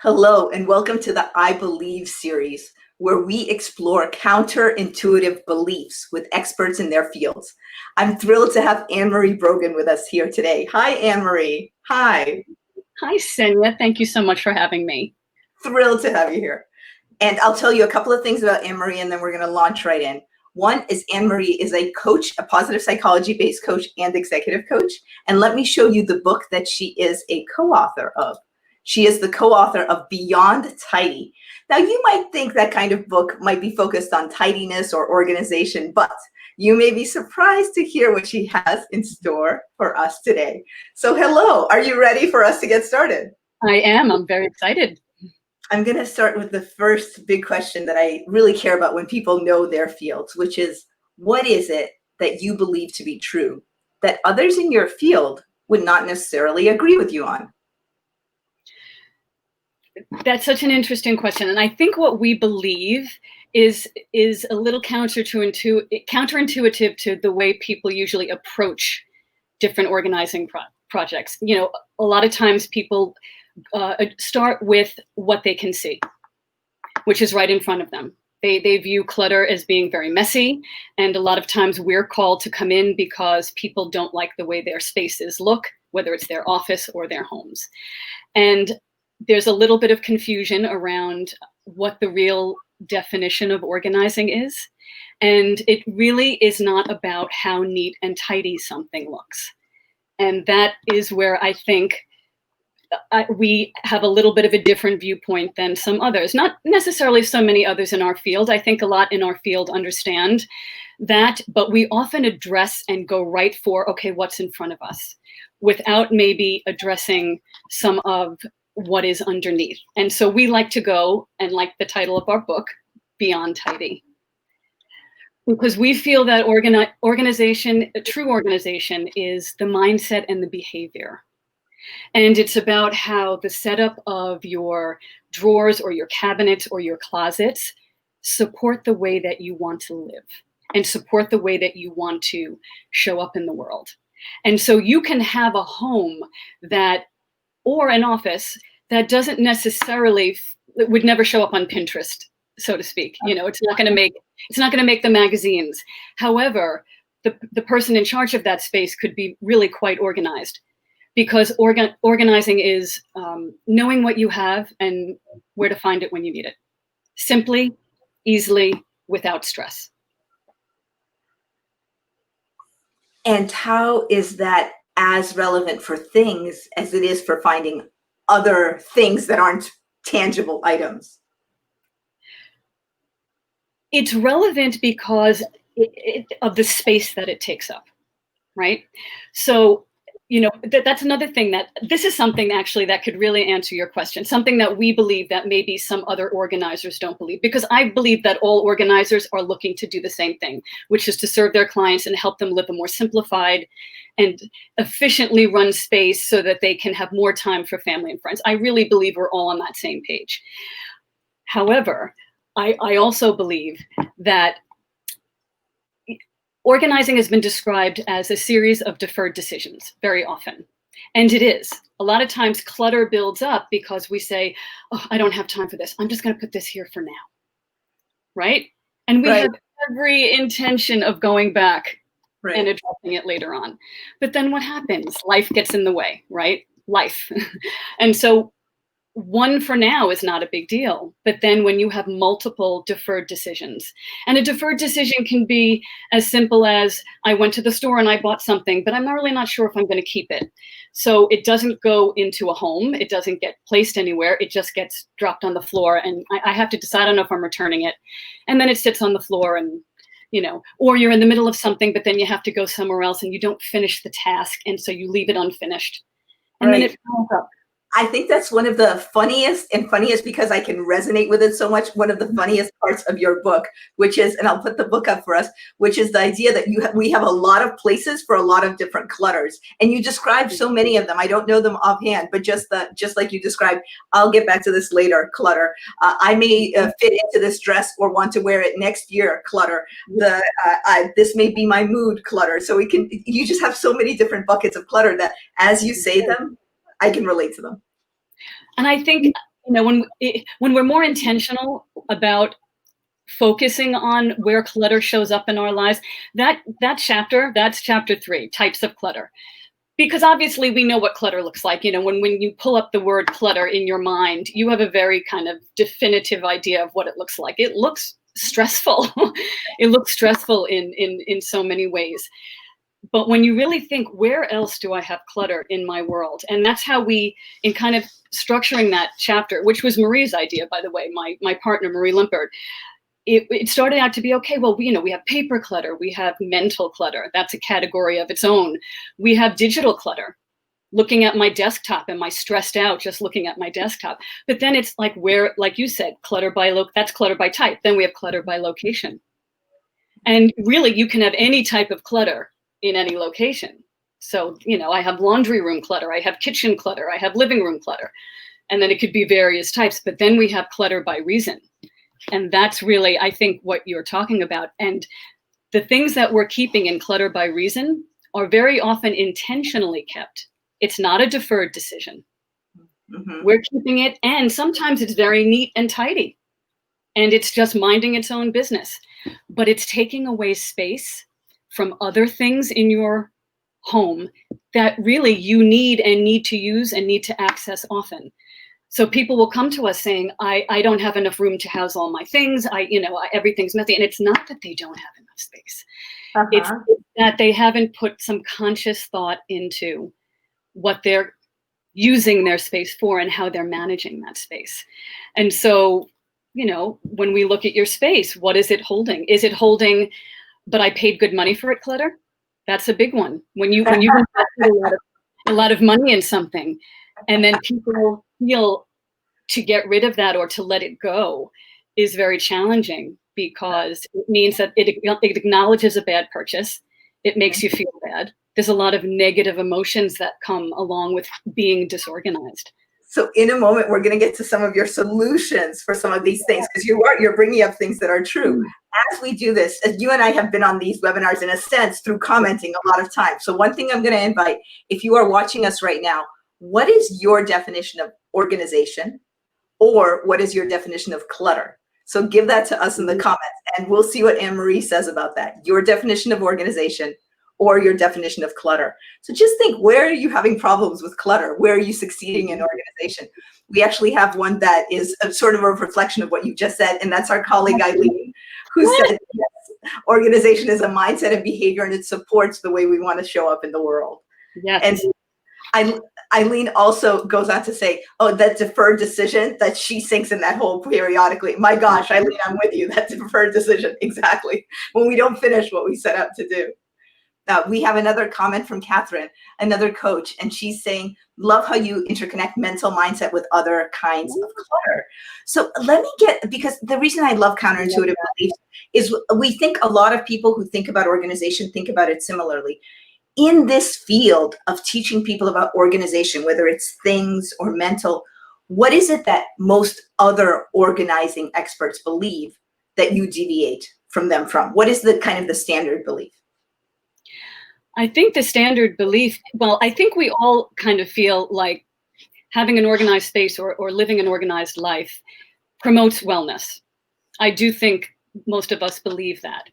Hello, and welcome to the I Believe series, where we explore counterintuitive beliefs with experts in their fields. I'm thrilled to have Annmarie Brogan with us here today. Hi, Annmarie. Hi. Hi, Senia. Thank you so much for having me. Thrilled to have you here. And I'll tell you a couple of things about Annmarie, and then we're going to launch right in. One is Annmarie is a coach, a positive psychology-based coach and executive coach. And let me show you the book that she is a co-author of. She is the co-author of Beyond Tidy. Now, you might think that kind of book might be focused on tidiness or organization, but you may be surprised to hear what she has in store for us today. So hello, are you ready for us to get started? I am. I'm very excited. I'm going to start with the first big question that I really care about when people know their fields, which is, what is it that you believe to be true that others in your field would not necessarily agree with you on? That's such an interesting question. And I think what we believe is a little counterintuitive to the way people usually approach different organizing projects. You know, a lot of times people start with what they can see, which is right in front of them. They view clutter as being very messy. And a lot of times we're called to come in because people don't like the way their spaces look, whether it's their office or their homes. And there's a little bit of confusion around what the real definition of organizing is. And it really is not about how neat and tidy something looks. And that is where I think we have a little bit of a different viewpoint than some others. Not necessarily so many others in our field. I think a lot in our field understand that, but we often address and go right for, okay, what's in front of us, without maybe addressing some of what is underneath. And so we like to go, and like the title of our book, Beyond Tidy. Because we feel that organization, a true organization, is the mindset and the behavior. And it's about how the setup of your drawers or your cabinets or your closets support the way that you want to live and support the way that you want to show up in the world. And so you can have a home that, or an office that doesn't necessarily, would never show up on Pinterest, so to speak. You know, it's not going to make the magazines. However, the person in charge of that space could be really quite organized, because organizing is knowing what you have and where to find it when you need it. Simply, easily, without stress. And how is that as relevant for things as it is for finding other things that aren't tangible items? It's relevant because of the space that it takes up, right? So, you know, that's another thing that, this is something actually that could really answer your question, something that we believe that maybe some other organizers don't believe, because I believe that all organizers are looking to do the same thing, which is to serve their clients and help them live a more simplified and efficiently run space so that they can have more time for family and friends. I really believe we're all on that same page. However, I also believe that organizing has been described as a series of deferred decisions very often. And it is. A lot of times clutter builds up because we say, oh, I don't have time for this. I'm just going to put this here for now. Right? And we have every intention of going back and addressing it later on. But then what happens? Life gets in the way, right? Life. And so one for now is not a big deal. But then when you have multiple deferred decisions, and a deferred decision can be as simple as, I went to the store and I bought something, but I'm really not sure if I'm going to keep it. So it doesn't go into a home. It doesn't get placed anywhere. It just gets dropped on the floor. And I have to decide, I don't know if I'm returning it. And then it sits on the floor, and, you know, or you're in the middle of something, but then you have to go somewhere else and you don't finish the task. And so you leave it unfinished. And then it piles up. I think that's one of the funniest because I can resonate with it so much. One of the funniest parts of your book, which is, and I'll put the book up for us, which is the idea that we have a lot of places for a lot of different clutters. And you described so many of them. I don't know them offhand, but just like you described, I'll get back to this later, clutter. I may fit into this dress or want to wear it next year, clutter. This may be my mood, clutter. So you just have so many different buckets of clutter that as you say them, I can relate to them. And I think when we're more intentional about focusing on where clutter shows up in our lives, that's chapter 3, types of clutter. Because obviously we know what clutter looks like. When you pull up the word clutter in your mind, you have a very kind of definitive idea of what it looks like. It looks stressful. It looks stressful in so many ways. But when you really think, where else do I have clutter in my world? And that's how in kind of structuring that chapter, which was Marie's idea, by the way, my partner, Marie Limpert, it started out to be, okay, well, we have paper clutter, we have mental clutter. That's a category of its own. We have digital clutter, looking at my desktop. Am I stressed out just looking at my desktop? But then it's like like you said, that's clutter by type. Then we have clutter by location. And really, you can have any type of clutter in any location. So, I have laundry room clutter, I have kitchen clutter, I have living room clutter. And then it could be various types. But then we have clutter by reason. And that's really, I think, what you're talking about. And the things that we're keeping in clutter by reason are very often intentionally kept. It's not a deferred decision. Mm-hmm. We're keeping it, and sometimes it's very neat and tidy, and it's just minding its own business. But it's taking away space from other things in your home that really you need to use and need to access often. So people will come to us saying, I don't have enough room to house all my things. Everything's messy. And it's not that they don't have enough space. Uh-huh. It's that they haven't put some conscious thought into what they're using their space for and how they're managing that space. And so, when we look at your space, what is it holding? Is it holding, but I paid good money for it clutter? That's a big one. When you invest a lot of money in something, and then people feel to get rid of that or to let it go is very challenging, because it means that it acknowledges a bad purchase. It makes you feel bad. There's a lot of negative emotions that come along with being disorganized. So in a moment, we're going to get to some of your solutions for some of these things, because you're bringing up things that are true. As we do this, as you and I have been on these webinars in a sense through commenting a lot of time. So one thing I'm going to invite, if you are watching us right now, what is your definition of organization, or what is your definition of clutter? So give that to us in the comments, and we'll see what Annmarie says about that. Your definition of organization or your definition of clutter. So just think, where are you having problems with clutter? Where are you succeeding in organization? We actually have one that is a sort of a reflection of what you just said, and that's our colleague Eileen, who said, yes, organization is a mindset and behavior, and it supports the way we want to show up in the world. Yes. And Eileen also goes on to say, oh, that deferred decision, that she sinks in that hole periodically. My gosh, Eileen, I'm with you. That deferred decision, exactly. When we don't finish what we set out to do. We have another comment from Catherine, another coach, and she's saying, love how you interconnect mental mindset with other kinds of clutter. So let me because the reason I love counterintuitive beliefs is we think a lot of people who think about organization think about it similarly. In this field of teaching people about organization, whether it's things or mental, what is it that most other organizing experts believe that you deviate from them from? What is the kind of the standard belief? I think the standard belief, I think we all kind of feel like having an organized space or living an organized life promotes wellness. I do think most of us believe that.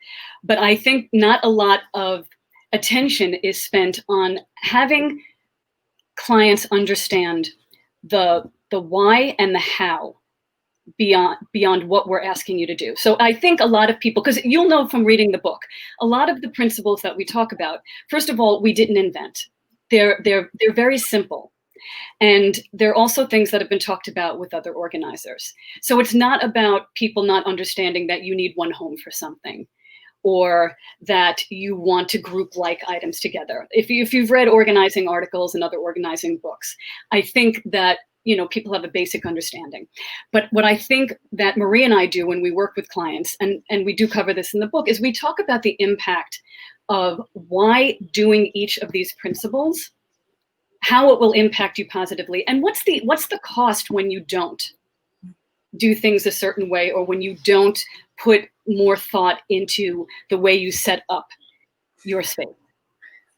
But I think not a lot of attention is spent on having clients understand the why and the how beyond what we're asking you to do. So I think a lot of people, because you'll know from reading the book, a lot of the principles that we talk about, first of all, we didn't invent. They're very simple. And they're also things that have been talked about with other organizers. So it's not about people not understanding that you need one home for something, or that you want to group like items together. If you've read organizing articles and other organizing books, I think that people have a basic understanding. But what I think that Marie and I do when we work with clients, and we do cover this in the book, is we talk about the impact of why doing each of these principles, how it will impact you positively, and what's the cost when you don't do things a certain way, or when you don't put more thought into the way you set up your space.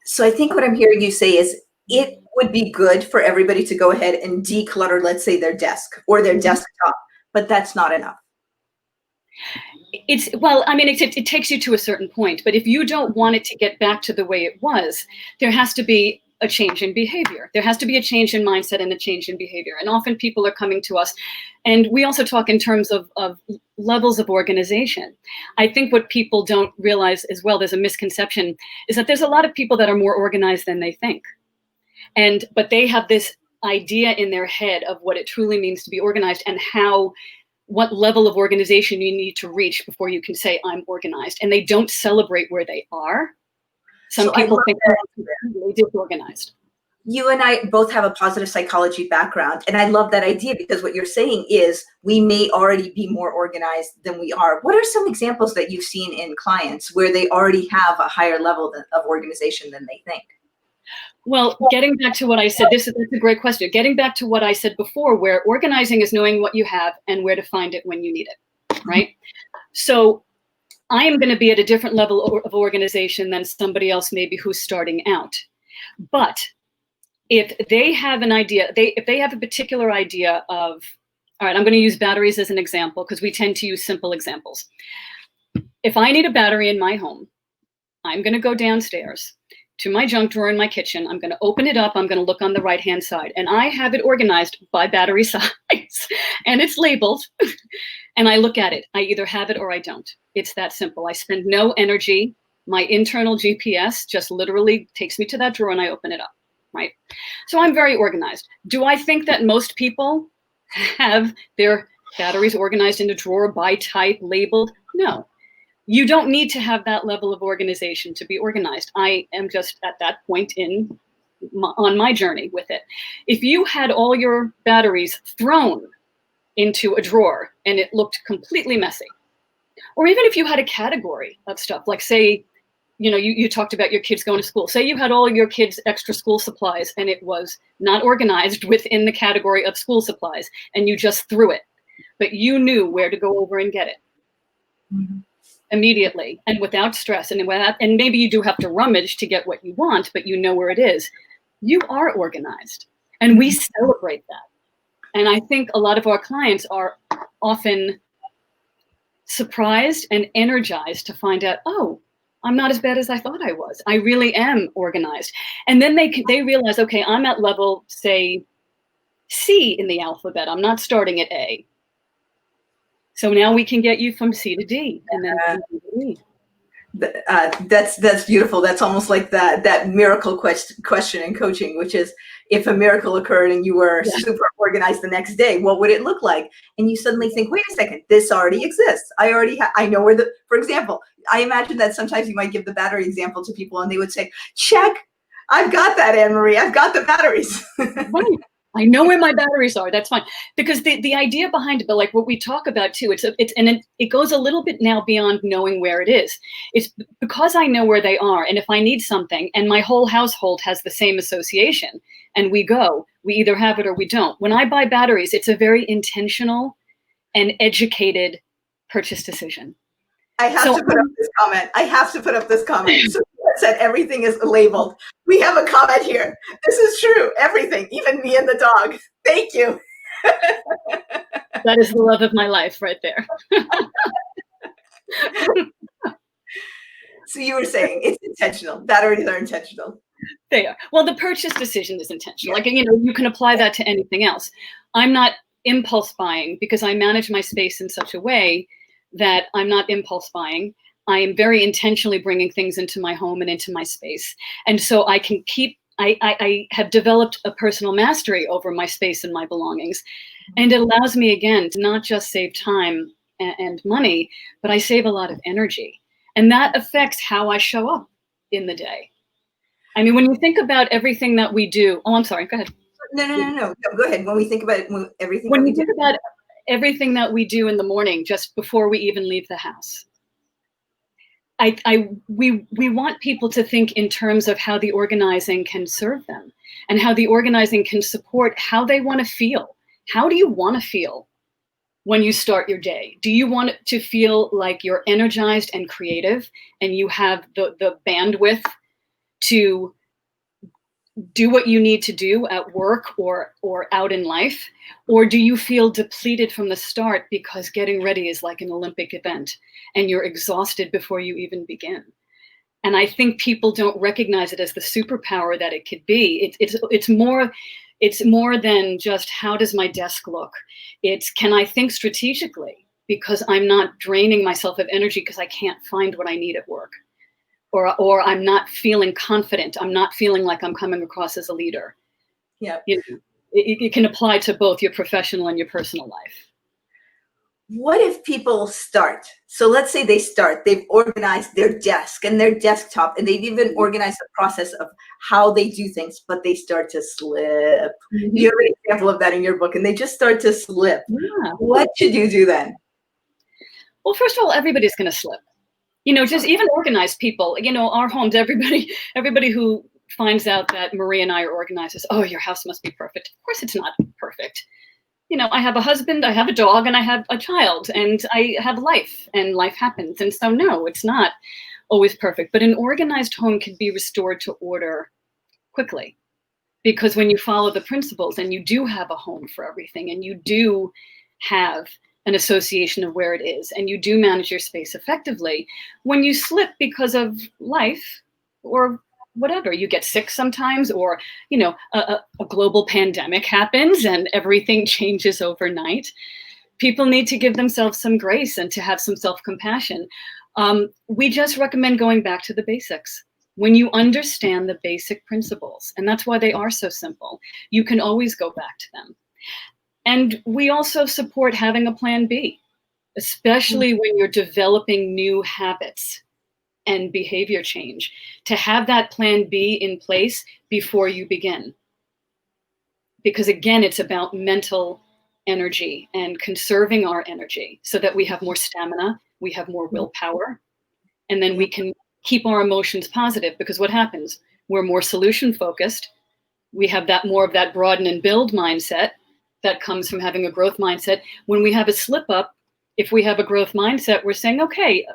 So I think what I'm hearing you say is it would be good for everybody to go ahead and declutter, let's say, their desk or their desktop, but that's not enough. It takes you to a certain point, but if you don't want it to get back to the way it was, there has to be a change in behavior. There has to be a change in mindset and a change in behavior. And often people are coming to us, and we also talk in terms of levels of organization. I think what people don't realize as well, there's a misconception, is that there's a lot of people that are more organized than they think. But they have this idea in their head of what it truly means to be organized and what level of organization you need to reach before you can say, I'm organized. And they don't celebrate where they are. Some people think they're disorganized. You and I both have a positive psychology background, and I love that idea, because what you're saying is we may already be more organized than we are. What are some examples that you've seen in clients where they already have a higher level of organization than they think? Well, getting back to what I said, that's a great question. Getting back to what I said before, where organizing is knowing what you have and where to find it when you need it, right? So I am going to be at a different level of organization than somebody else maybe who's starting out. But if they have an idea, if they have a particular idea of, all right, I'm going to use batteries as an example because we tend to use simple examples. If I need a battery in my home, I'm going to go downstairs to my junk drawer in my kitchen. I'm going to open it up. I'm going to look on the right-hand side. And I have it organized by battery size. And it's labeled. And I look at it. I either have it or I don't. It's that simple. I spend no energy. My internal GPS just literally takes me to that drawer and I open it up, right? So I'm very organized. Do I think that most people have their batteries organized in a drawer by type, labeled? No. You don't need to have that level of organization to be organized. I am just at that point on my journey with it. If you had all your batteries thrown into a drawer and it looked completely messy, or even if you had a category of stuff, like say, you talked about your kids going to school. Say you had all your kids' extra school supplies and it was not organized within the category of school supplies and you just threw it, but you knew where to go over and get it. Mm-hmm. Immediately and without stress, and maybe you do have to rummage to get what you want, but you know where it is. You are organized, and we celebrate that. And I think a lot of our clients are often surprised and energized to find out, oh, I'm not as bad as I thought I was. I really am organized. And then they realize, okay, I'm at level, say, C in the alphabet. I'm not starting at A. So now we can get you from C to D, and then C to D. That's beautiful. That's almost like that miracle question in coaching, which is, if a miracle occurred and you were super organized the next day, what would it look like? And you suddenly think, wait a second, this already exists. I know where for example, I imagine that sometimes you might give the battery example to people and they would say, check, I've got that, Annmarie, I've got the batteries. Right. I know where my batteries are. That's fine. Because the idea behind it, but like what we talk about too, it goes a little bit now beyond knowing where it is. It's because I know where they are. And if I need something and my whole household has the same association and we either have it or we don't. When I buy batteries, it's a very intentional and educated purchase decision. I have to put up this comment. So said everything is labeled. We have a comment here. This is true. Everything, even me and the dog. Thank you. That is the love of my life right there. So you were saying it's intentional. Batteries are intentional. They are. Well, the purchase decision is intentional. Like, you can apply that to anything else. I'm not impulse buying because I manage my space in such a way that I'm not impulse buying. I am very intentionally bringing things into my home and into my space. And so I can I have developed a personal mastery over my space and my belongings. And it allows me, again, to not just save time and money, but I save a lot of energy. And that affects how I show up in the day. I mean, when you think about everything that we do, I'm sorry, go ahead. No, go ahead. When we think about everything that we do in the morning, just before we even leave the house, we want people to think in terms of how the organizing can serve them and how the organizing can support how they want to feel. How do you want to feel when you start your day? Do you want to feel like you're energized and creative and you have the bandwidth to do what you need to do at work or out in life? Or do you feel depleted from the start because getting ready is like an Olympic event and you're exhausted before you even begin? And I think people don't recognize it as the superpower that it could be. It's more than just how does my desk look? It's can I think strategically because I'm not draining myself of energy because I can't find what I need at work. Or I'm not feeling confident. I'm not feeling like I'm coming across as a leader. Yeah. It can apply to both your professional and your personal life. What if people start? So let's say they start, they've organized their desk and their desktop, and they've even organized the process of how they do things, but they start to slip. Mm-hmm. You have an example of that in your book, and they just start to slip. Yeah. What should you do then? Well, first of all, everybody's going to slip. Just even organized people, our homes, everybody who finds out that Marie and I are organized says, oh, your house must be perfect. Of course it's not perfect. I have a husband, I have a dog, and I have a child, and I have life, and life happens. And so, no, it's not always perfect. But an organized home can be restored to order quickly. Because when you follow the principles and you do have a home for everything, and you do have an association of where it is, and you do manage your space effectively, when you slip because of life or whatever, you get sick sometimes, or a global pandemic happens and everything changes overnight, people need to give themselves some grace and to have some self-compassion. We just recommend going back to the basics. When you understand the basic principles, and that's why they are so simple, you can always go back to them. And we also support having a plan B, especially when you're developing new habits and behavior change, to have that plan B in place before you begin. Because again, it's about mental energy and conserving our energy so that we have more stamina, we have more willpower, and then we can keep our emotions positive. Because what happens? We're more solution focused. We have that more of that broaden and build mindset that comes from having a growth mindset. When we have a slip up, if we have a growth mindset, we're saying, okay,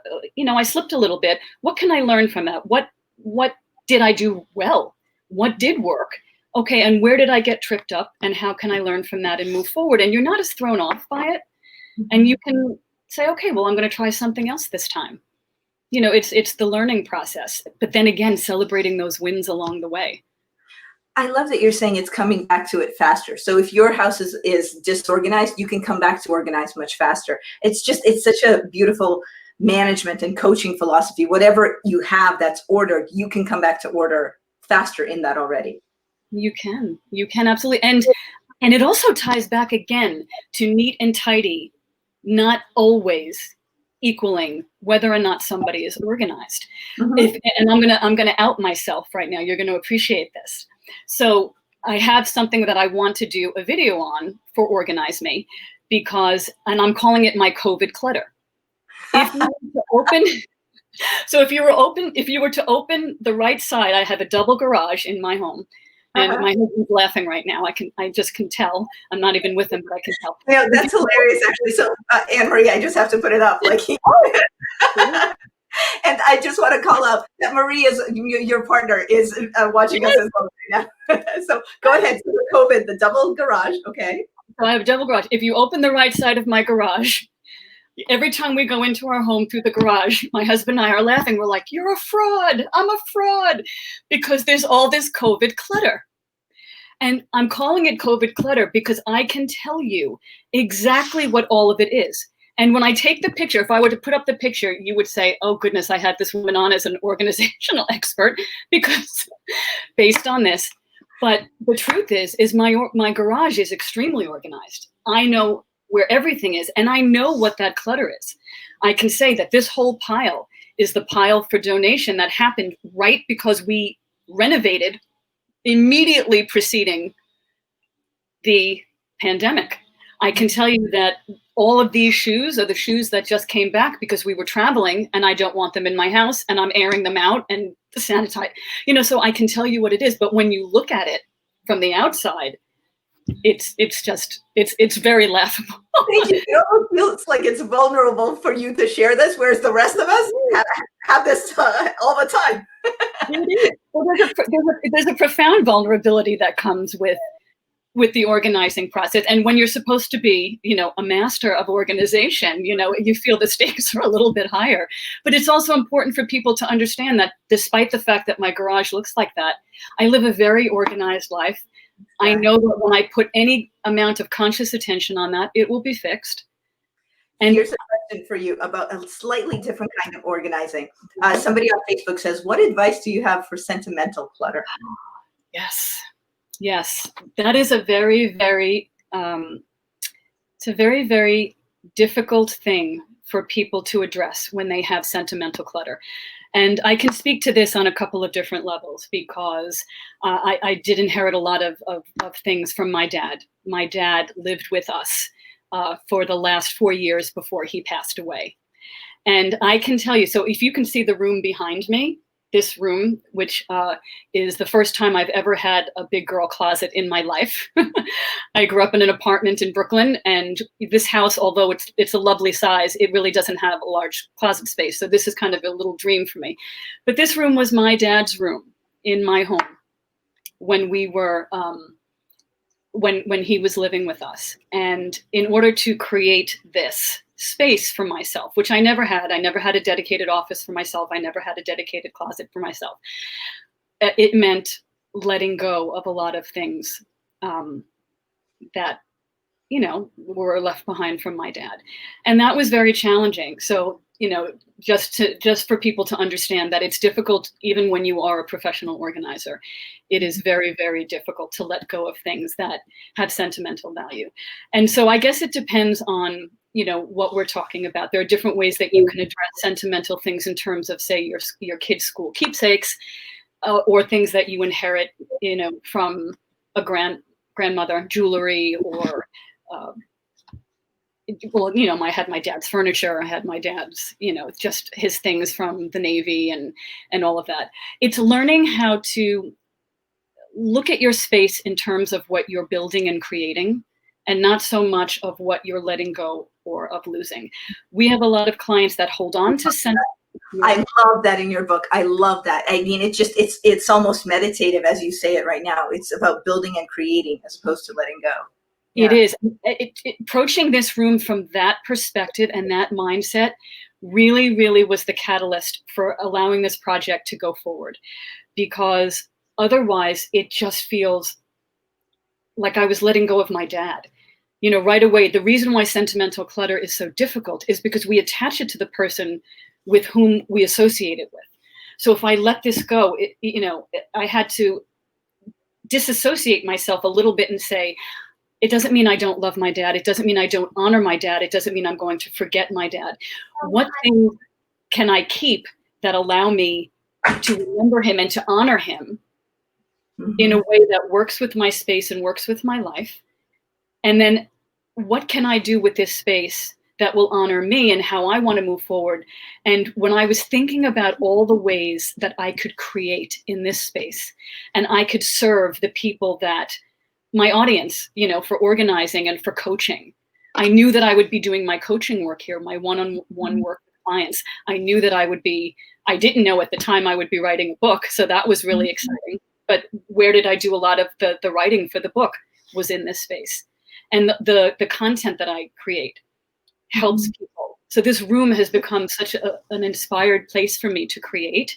I slipped a little bit. What can I learn from that? What did I do well? What did work? Okay, and where did I get tripped up? And how can I learn from that and move forward? And you're not as thrown off by it. And you can say, okay, well, I'm going to try something else this time. It's the learning process. But then again, celebrating those wins along the way. I love that you're saying it's coming back to it faster. So if your house is disorganized, you can come back to organized much faster. It's such a beautiful management and coaching philosophy. Whatever you have that's ordered, you can come back to order faster in that already. You can absolutely. And it also ties back again to neat and tidy, not always equaling whether or not somebody is organized. Mm-hmm. And I'm gonna out myself right now. You're going to appreciate this. So I have something that I want to do a video on for Organize Me, and I'm calling it my COVID clutter. If you were to open the right side, I have a double garage in my home. And my husband's laughing right now. I just can tell. I'm not even with him, but I can tell. That's hilarious, actually. So, Annmarie, I just have to put it up. And I just want to call out that Marie your partner is watching us as well right now. So go ahead. So COVID, the double garage. Okay. So I have a double garage. If you open the right side of my garage, every time we go into our home through the garage, my husband and I are laughing. We're like, you're a fraud. I'm a fraud, because there's all this COVID clutter. And I'm calling it COVID clutter because I can tell you exactly what all of it is. And when I take the picture, if I were to put up the picture, you would say, oh goodness, I had this woman on as an organizational expert because based on this. But the truth is my garage is extremely organized. I know where everything is, and I know what that clutter is. I can say that this whole pile is the pile for donation that happened right because we renovated immediately preceding the pandemic. I can tell you that all of these shoes are the shoes that just came back because we were traveling and I don't want them in my house and I'm airing them out and sanitize, so I can tell you what it is. But when you look at it from the outside, it's very laughable. Thank you. It almost feels like it's vulnerable for you to share this, whereas the rest of us have this all the time. Well, there's a profound vulnerability that comes with the organizing process. And when you're supposed to be, a master of organization, you feel the stakes are a little bit higher. But it's also important for people to understand that despite the fact that my garage looks like that, I live a very organized life. I know that when I put any amount of conscious attention on that, it will be fixed. And here's a question for you about a slightly different kind of organizing. Somebody on Facebook says, what advice do you have for sentimental clutter? Yes, that is a very, very, it's a very, very difficult thing for people to address when they have sentimental clutter. And I can speak to this on a couple of different levels because I did inherit a lot of things from my dad. My dad lived with us for the last 4 years before he passed away. And I can tell you, so if you can see the room behind me, this room, which is the first time I've ever had a big girl closet in my life. I grew up in an apartment in Brooklyn, and this house, although it's a lovely size, it really doesn't have a large closet space. So this is kind of a little dream for me. But this room was my dad's room in my home when we were, when he was living with us. And in order to create this space for myself, which I never had a dedicated office for myself. I never had a dedicated closet for myself. It meant letting go of a lot of things that, were left behind from my dad. And that was very challenging. So, just for people to understand that it's difficult, even when you are a professional organizer, it is very, very difficult to let go of things that have sentimental value. And so I guess it depends on, what we're talking about. There are different ways that you can address sentimental things in terms of, say, your kids' school keepsakes, or things that you inherit, from a grandmother, jewelry, or, I had my dad's furniture. I had my dad's, just his things from the Navy and all of that. It's learning how to look at your space in terms of what you're building and creating, and not so much of what you're letting go or of losing. We have a lot of clients that hold on to sentimental. I love that in your book. I love that. I mean, it's almost meditative as you say it right now. It's about building and creating as opposed to letting go. Yeah. It is. Approaching this room from that perspective and that mindset really, really was the catalyst for allowing this project to go forward, because otherwise it just feels like I was letting go of my dad. Right away, the reason why sentimental clutter is so difficult is because we attach it to the person with whom we associate it with. So if I let this go, I had to disassociate myself a little bit and say, it doesn't mean I don't love my dad. It doesn't mean I don't honor my dad. It doesn't mean I'm going to forget my dad. What things can I keep that allow me to remember him and to honor him in a way that works with my space and works with my life? And then what can I do with this space that will honor me and how I want to move forward? And when I was thinking about all the ways that I could create in this space, and I could serve the people that my audience, for organizing and for coaching, I knew that I would be doing my coaching work here, my one-on-one work with clients. I knew that I didn't know at the time I would be writing a book. So that was really exciting. But where did I do a lot of the writing for the book was in this space. And the content that I create helps people. So this room has become such an inspired place for me to create.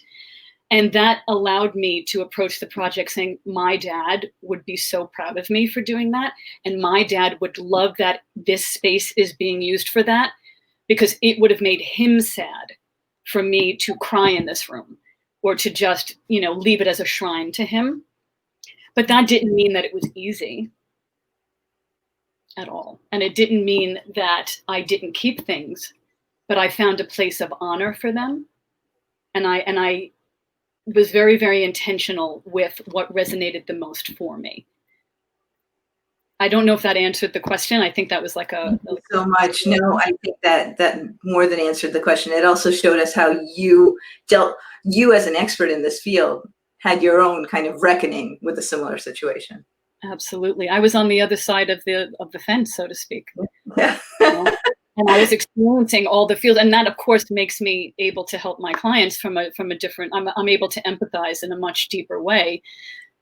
And that allowed me to approach the project saying, my dad would be so proud of me for doing that. And my dad would love that this space is being used for that, because it would have made him sad for me to cry in this room or to just, leave it as a shrine to him. But that didn't mean that it was easy at all. And it didn't mean that I didn't keep things, but I found a place of honor for them. And I was very, very intentional with what resonated the most for me. I don't know if that answered the question. I think that was like Thank you so much. No, I think that more than answered the question. It also showed us how you as an expert in this field, had your own kind of reckoning with a similar situation. Absolutely. I was on the other side of the fence, so to speak. Yeah. And I was experiencing all the fields, and that of course makes me able to help my clients from a different. I'm able to empathize in a much deeper way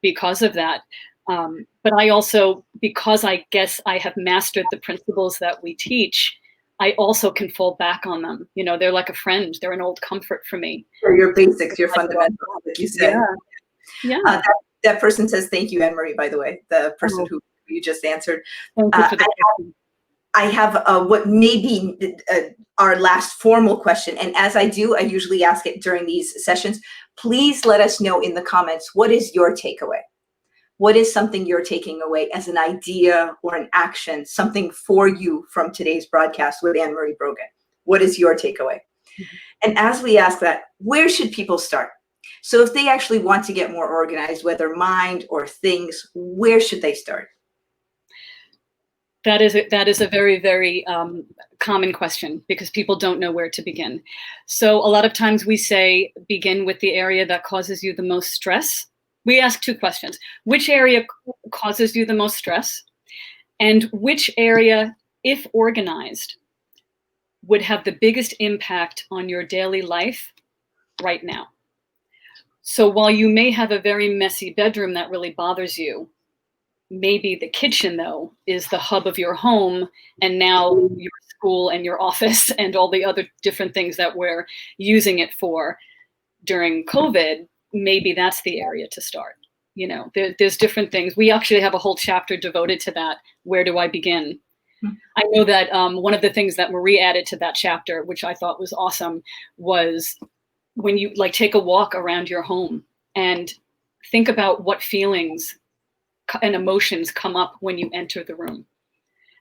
because of that. But I also, because I guess I have mastered the principles that we teach, I also can fall back on them. You know, they're like a friend. They're an old comfort for me. For your basics, your fundamentals, like you said. Yeah. That person says thank you, Annmarie. By the way, the person who you just answered. Thank you for the question. I have what may be our last formal question. And as I do, I usually ask it during these sessions. Please let us know in the comments, what is your takeaway? What is something you're taking away as an idea or an action, something for you from today's broadcast with Annmarie Brogan? What is your takeaway? Mm-hmm. And as we ask that, where should people start? So if they actually want to get more organized, whether mind or things, where should they start? That is a very, very common question because people don't know where to begin. So a lot of times we say, begin with the area that causes you the most stress. We ask two questions. Which area causes you the most stress? And which area, if organized, would have the biggest impact on your daily life right now? So while you may have a very messy bedroom that really bothers you, maybe the kitchen, though, is the hub of your home, and now your school and your office and all the other different things that we're using it for during COVID, maybe that's the area to start. You know, there's different things. We actually have a whole chapter devoted to that. Where do I begin? I know that one of the things that Marie added to that chapter, which I thought was awesome, was when you take a walk around your home and think about what feelings and emotions come up when you enter the room.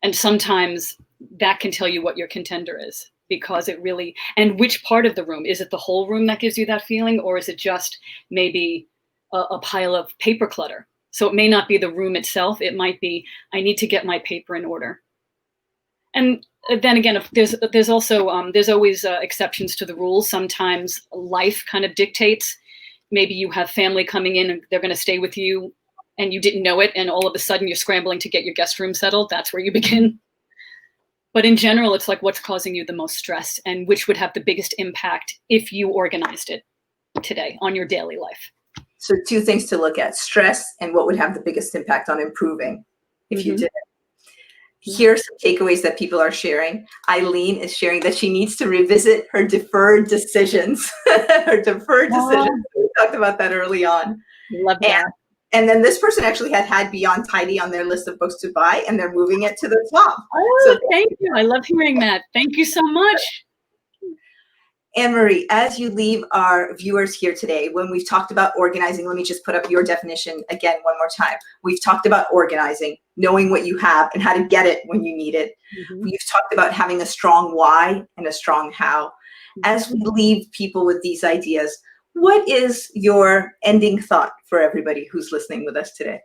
And sometimes that can tell you what your contender is, because it really, and which part of the room, is it the whole room that gives you that feeling, or is it just maybe a pile of paper clutter? So it may not be the room itself. It might be, I need to get my paper in order. And then again, there's always exceptions to the rules. Sometimes life kind of dictates. Maybe you have family coming in and they're going to stay with you and you didn't know it, and all of a sudden you're scrambling to get your guest room settled. That's where you begin. But in general, it's like, what's causing you the most stress and which would have the biggest impact if you organized it today on your daily life. So two things to look at: stress and what would have the biggest impact on improving if you did it. Here's some takeaways that people are sharing. Eileen is sharing that she needs to revisit her deferred decisions. Her deferred decisions. We talked about that early on. Love that. And then this person actually had Beyond Tidy on their list of books to buy, and they're moving it to the top. Oh, so thank you. I love hearing that. Thank you so much. Annmarie, as you leave our viewers here today, when we've talked about organizing, let me just put up your definition again one more time. We've talked about organizing, knowing what you have and how to get it when you need it. We've talked about having a strong why and a strong how. As we leave people with these ideas, what is your ending thought for everybody who's listening with us today?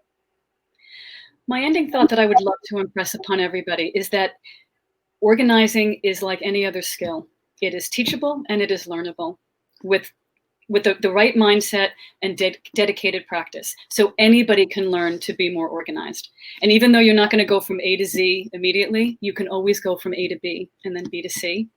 My ending thought that I would love to impress upon everybody is that organizing is like any other skill. It is teachable and it is learnable with the right mindset and dedicated practice. So anybody can learn to be more organized. And even though you're not going to go from A to Z immediately, you can always go from A to B and then B to C.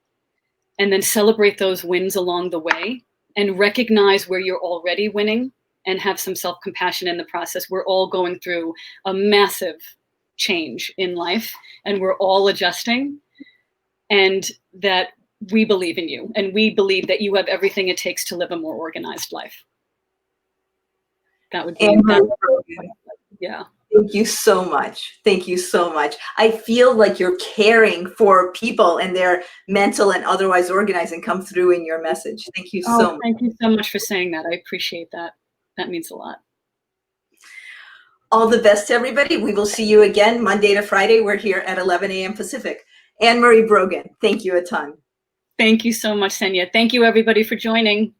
And then celebrate those wins along the way and recognize where you're already winning and have some self-compassion in the process. We're all going through a massive change in life and we're all adjusting, and that we believe in you and we believe that you have everything it takes to live a more organized life. That would be, yeah. Thank you so much. Thank you so much. I feel like you're caring for people and their mental and otherwise organizing come through in your message. Thank you so much. Thank you so much for saying that. I appreciate that. That means a lot. All the best to everybody. We will see you again Monday to Friday. We're here at 11 a.m. Pacific. Annmarie Brogan, thank you a ton. Thank you so much, Senia. Thank you, everybody, for joining.